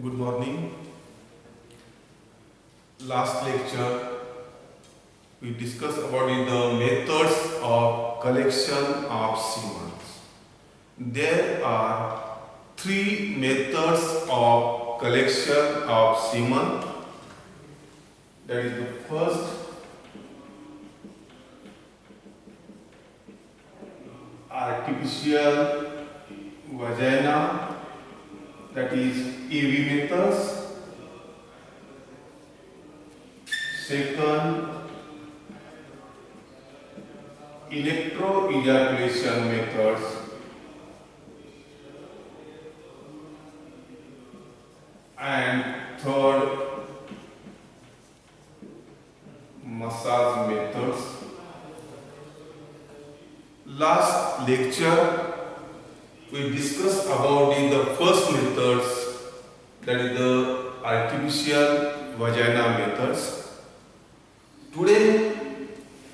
Good morning. Last lecture we discussed about the methods of collection of semen. There are three methods of collection of semen. That is the first artificial vagina, that is AV methods. Second, electro-ejaculation methods. And third, massage methods. Last lecture we discussed about the first methods, that is the artificial vagina methods. Today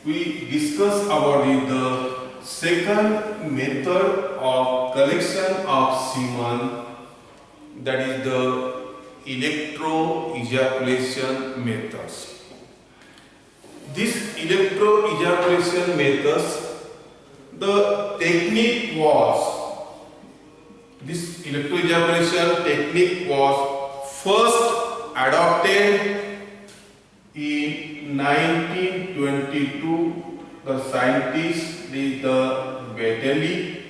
we discuss about the second method of collection of semen, that is the electro-ejaculation methods. This electro-ejaculation methods, the technique was, this electro-ejaculation technique was first adopted in 1922. The scientist did the Beteli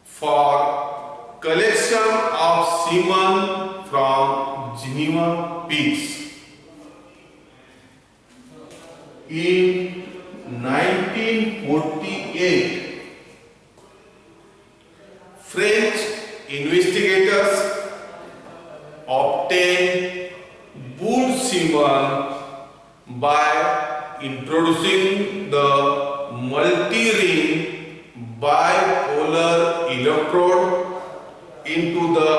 for collection of semen from Geneva pigs. In 1948, French investigators obtained bull semen by introducing the multi-ring bipolar electrode into the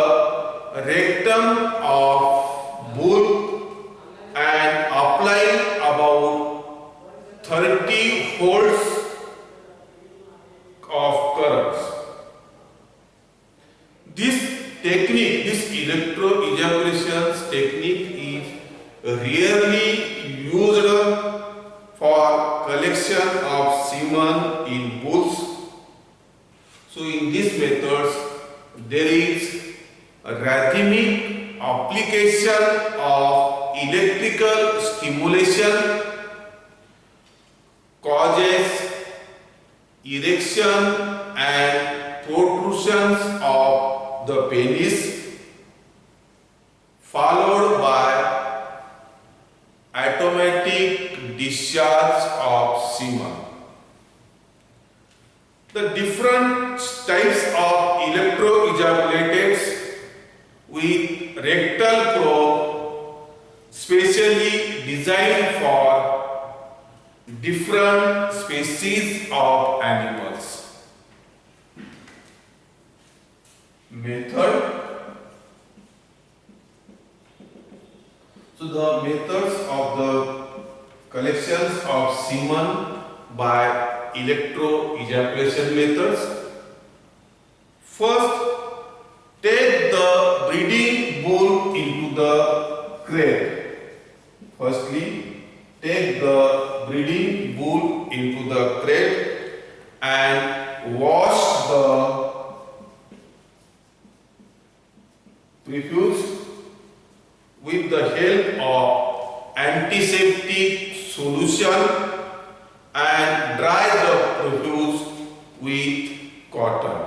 rectum of bull and applying about 30 volts of currents. This technique, this electro-ejaculation technique is rarely used for collection of semen in bulls. So in these methods there is a rhythmic application of electrical stimulation causes erection and protrusions of the penis, followed by automatic discharge of semen. The different types of electro-ejaculators with rectal probe specially designed for different species of animals. Method. So the methods of the collections of semen by electro-ejaculation methods. First, take the breeding bull into the crate. Firstly, take the breeding bull into the crate and wash the prepuce with the help of antiseptic solution and dry the prepuce with cotton.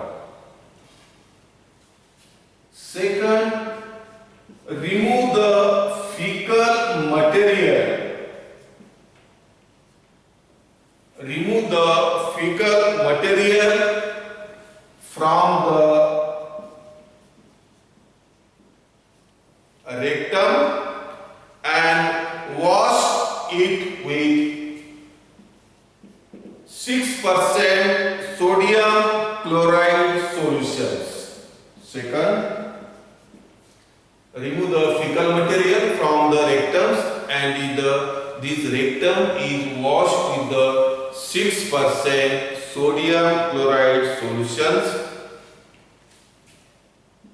Second, remove the fecal material. Remove the fecal material from the rectum and wash it with 6% sodium chloride solutions. Second, remove the fecal material from the rectums and this rectum is washed with the 6% sodium chloride solutions.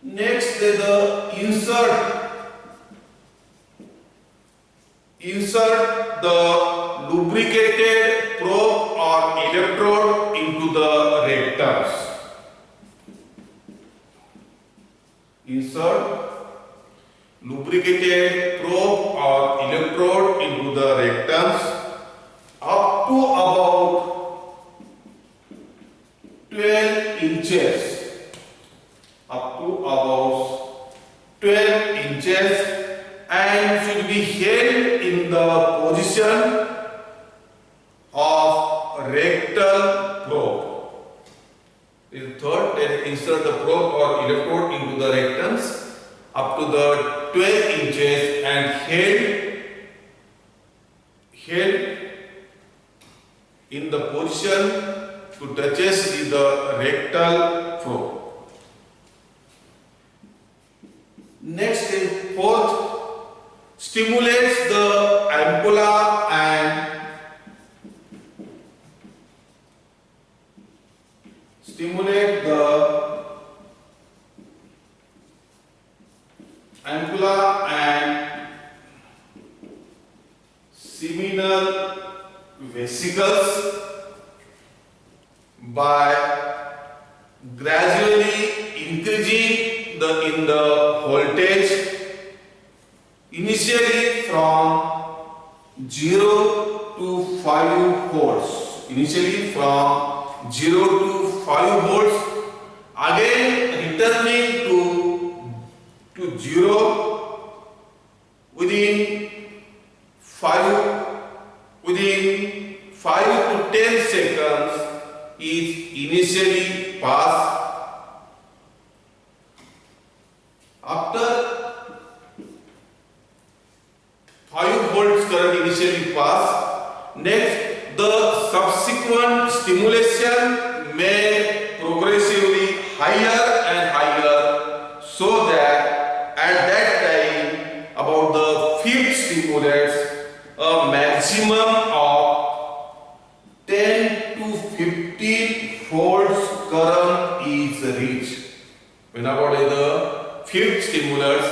Next is the insert the lubricated probe or electrode into the rectums. Insert lubricated probe or electrode into the rectums up to about 12 inches. Up to about 12 inches and should be held in the position of rectal probe. In third, then insert the probe or electrode into the rectums up to the 12 inches and held in the position to touches with the rectal probe. Next is fourth, stimulates the ampulla and stimulate the ampulla and seminal vesicles by gradually increasing in the voltage, initially from 0 to 5 volts. Initially from 0 to 5 volts, again returning to 0 within 5 to 10 seconds is initially passed. After 5 volts current initially pass, next the subsequent stimulation may progressively higher and higher, so that at that time about the fifth stimulus a maximum of 10 to 15 volts current is reached. When about the fifth stimulus,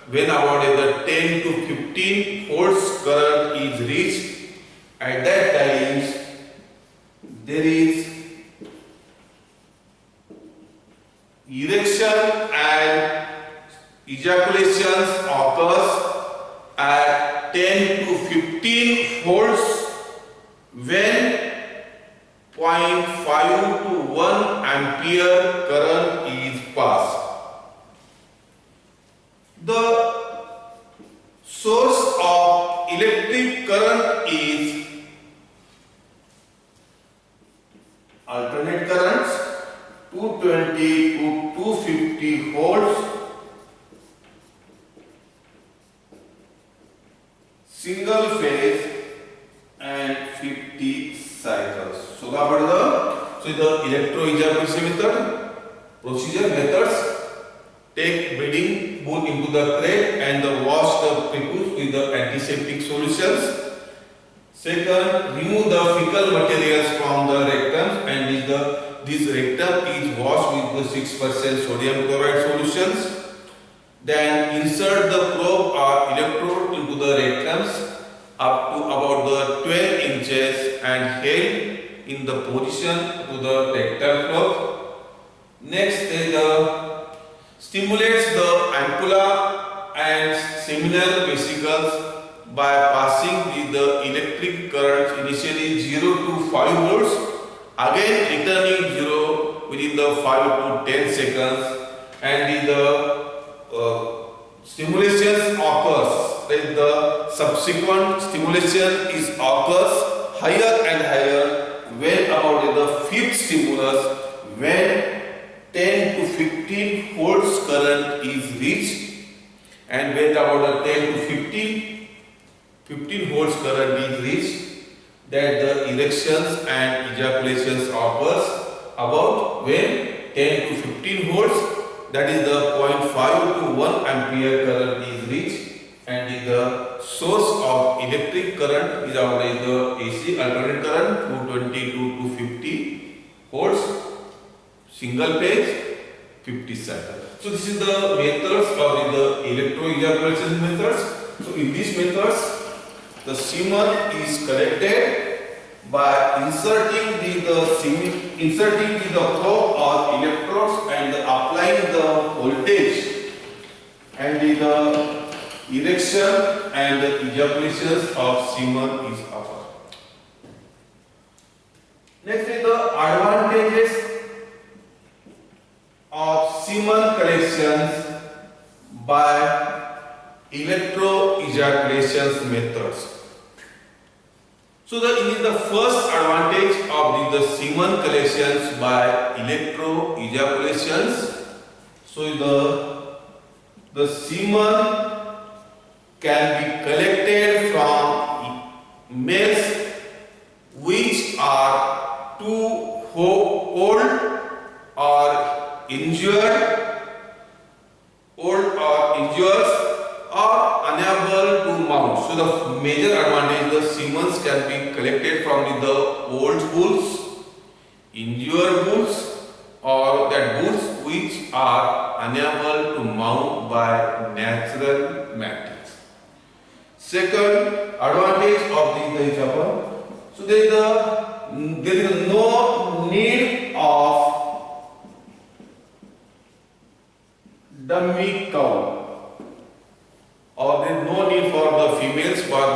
when about the 10 to 15 volts current is reached, at that time there is erection and ejaculations occurs at 10 to 15 volts when 0.5 to 1 ampere current is passed. The source of electric current is alternate currents 220 to 250 volts, single phase and 50 cycles. So the electro-ejaculation procedure methods: take bleeding bone into the crate and wash the prepuce with the antiseptic solutions. Second, remove the fecal materials from the rectum and this rectum is washed with the 6% sodium chloride solutions. Then insert the probe or electrode into the rectums up to about the 12 inches and held in the position to the rectal probe. Next is stimulates the ampulla and seminal vesicles by passing with the electric current initially 0 to 5 volts, again returning 0 within the 5 to 10 seconds, and the stimulation occurs, then the subsequent stimulation is occurs higher and higher when about the fifth stimulus, when 10 to 15 volts current is reached, and when about the 10 to 15 volts current is reached, that the erections and ejaculations occurs about when 10 to 15 volts, that is the 0.5 to 1 ampere current is reached, and the source of electric current is about the AC alternate current 220 to 250 volts, single phase, 50 cycles. So this is the methods of the electroejaculation methods. So in these methods, the semen is collected by inserting the probe or electrodes and applying the voltage, and the erection and the ejaculations of semen is occurred. Next is the advantages of semen collections by electroejaculation methods. So it is the first advantage of the semen collections by electroejaculations. So the semen can be collected from males which are too old or injured or unable to mount. So the major advantage, the semen can be collected from the old bulls, injured bulls, or that bulls which are unable to mount by natural mating. Second advantage of the example, so there is no need of dummy cow, or there is no need for the females for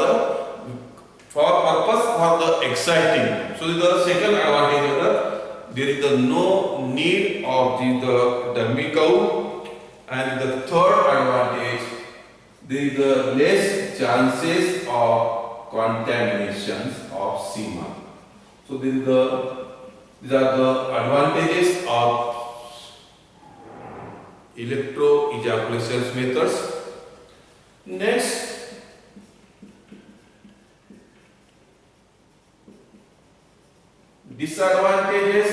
purpose for the exciting. So the second advantage is that there is no need of the dummy cow, and the third advantage, there is less chances of contaminations of semen. So these are the advantages of electroejaculation methods. Next, disadvantages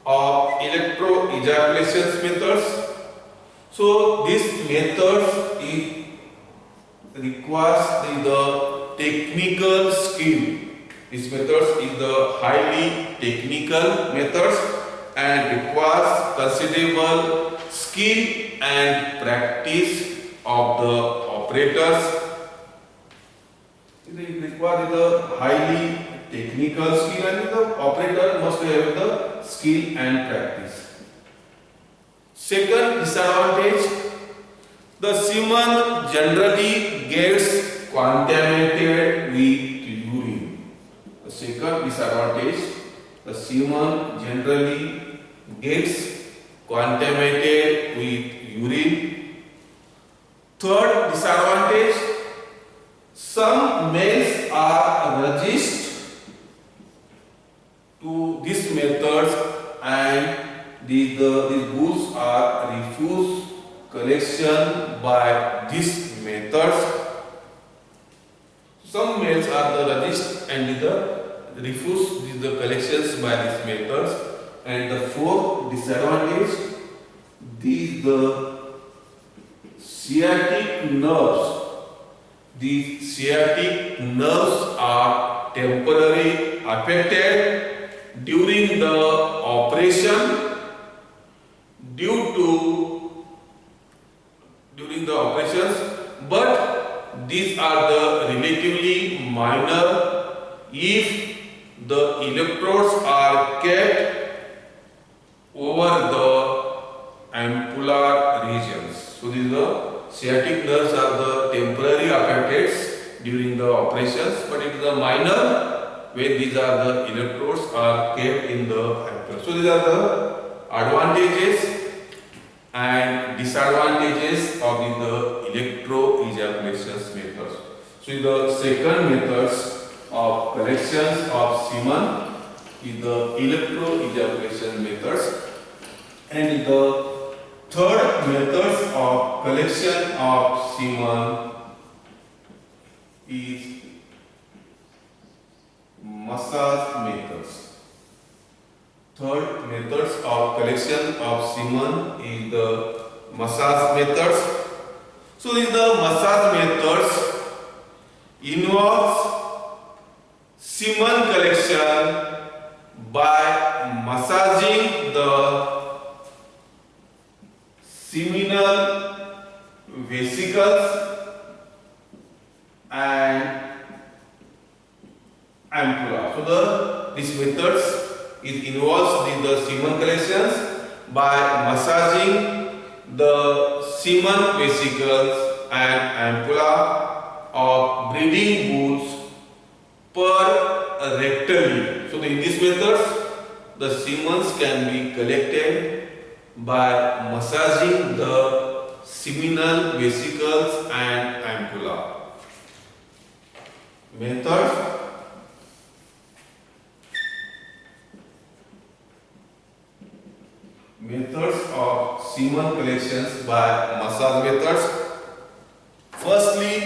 of electroejaculation methods. So these methods requires the technical skill. These methods is the highly technical methods and requires considerable skill and practice of the operators. It requires the highly technical skill, and the operator must have the skill and practice. Second disadvantage, the semen generally gets contaminated with urine. The second disadvantage, the semen generally gets contaminated with urine. Third disadvantage, some males are resistant to these methods, and these bulls are refused collection by these methods. Some males are resistant and refuse the collections by these methods. And the fourth disadvantage, the sciatic nerves. The sciatic nerves are temporarily affected during the operation during the operations, but these are the relatively minor if the electrodes are kept over the ampular regions. So these the sciatic nerves are the temporary affected during the operations, but it is a minor when these are the electrodes are kept in the ampular. So these are the advantages and disadvantages of the electroejaculation methods. So the second methods of collections of semen is the electroejaculation methods, and the third methods of collection of semen is massage methods. Third methods of collection of semen is the massage methods. So in the massage methods involves semen collection by massaging the seminal vesicles and ampulla. So these methods involves the semen collections by massaging the semen vesicles and ampulla of breeding bulls per rectally. So in these methods, the semen can be collected by massaging the seminal vesicles and ampulla. Methods of semen collections by massage methods. Firstly,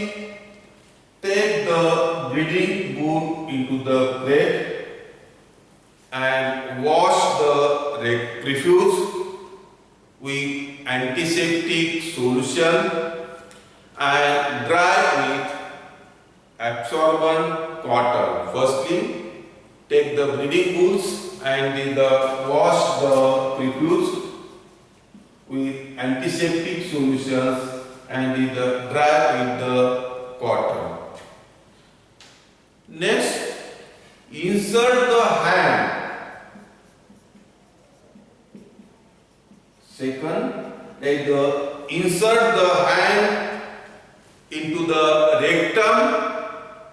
take the breeding bull into the crate and wash the prepuce with antiseptic solution and dry with absorbent cotton. Firstly, take the breeding bulls and wash the prepuce with antiseptic solutions and dry with the cotton. Next, insert the hand. Second, insert the hand into the rectum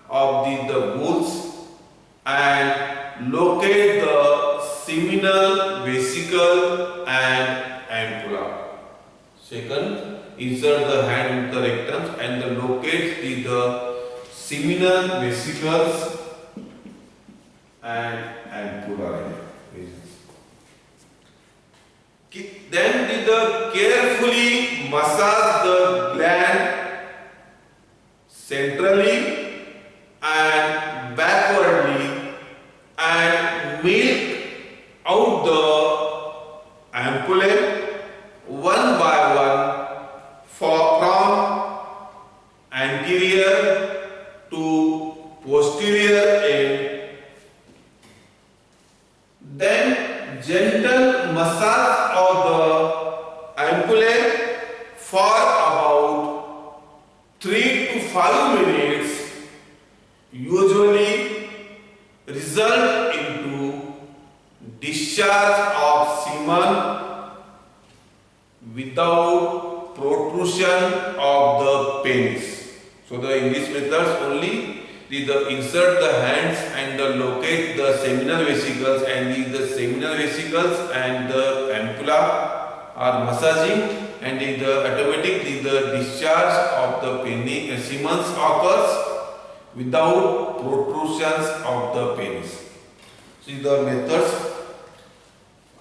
of the bulls and locate the seminal vesicle and ampulla. Second, insert the hand into the rectum and locate the seminal vesicles and ampulla. Then carefully massage the gland centrally and backwardly and milk out the ampullae one by one from anterior to posterior end. Then gentle massage of the ampullae for about 3 to 5 minutes usually result into discharge of semen without protrusion of the penis. So in these methods only insert the hands and locate the seminal vesicles and the seminal vesicles and the ampulla are massaging and automatically the discharge of the semen occurs without protrusions of the penis. See the methods.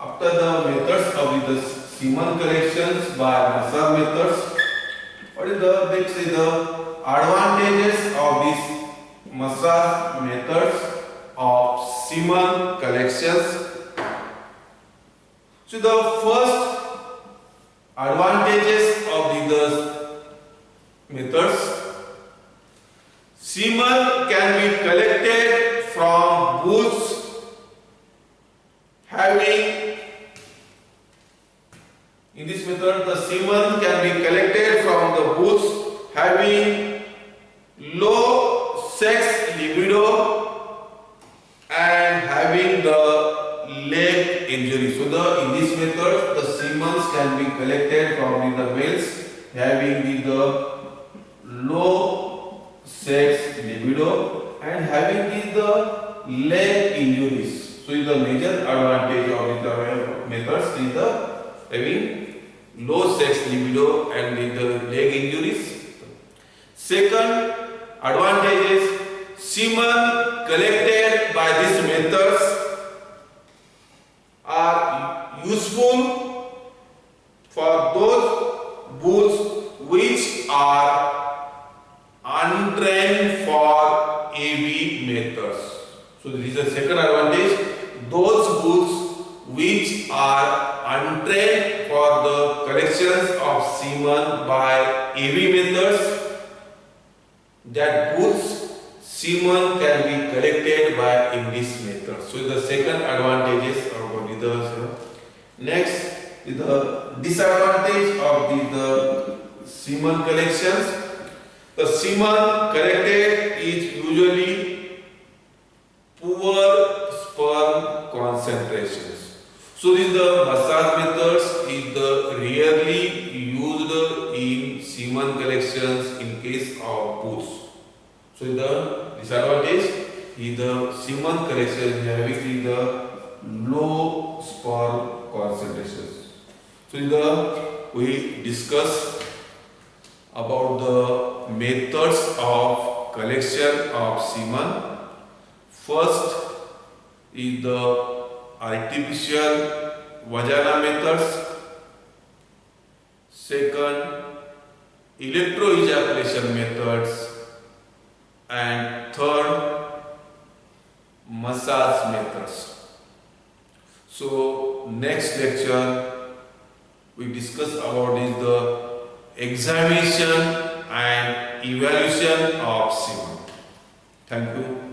After the methods of the semen collections by massage methods, what is the next advantages of these massage methods of semen collections? So the first advantages of the methods: semen can be collected from bulls having, in this method the semen can be collected from the bulls having low sex libido and having the leg injury. So in this method the semen can be collected from the males having the low sex libido and having the leg injuries. So the major advantage of the methods is the having low sex libido and the leg injuries. Second advantage is semen collected by these methods are useful for those bulls which are untrained for AV methods. So this is the second advantage. Those bulls which are untrained for the collections of semen by AV methods, that bulls semen can be collected by in this method. So the second advantages of the next the disadvantage of the semen collections. The semen collected is usually poor sperm concentrations. So this the massage methods is the rarely used in semen collections in case of pools. So the disadvantage is the semen collection having the low sperm concentrations. So we discuss about the methods of collection of semen. First is the artificial vagina methods. Second, electroejaculation methods. And third, massage methods. So next lecture we discuss about is the examination and evaluation of semen. Thank you.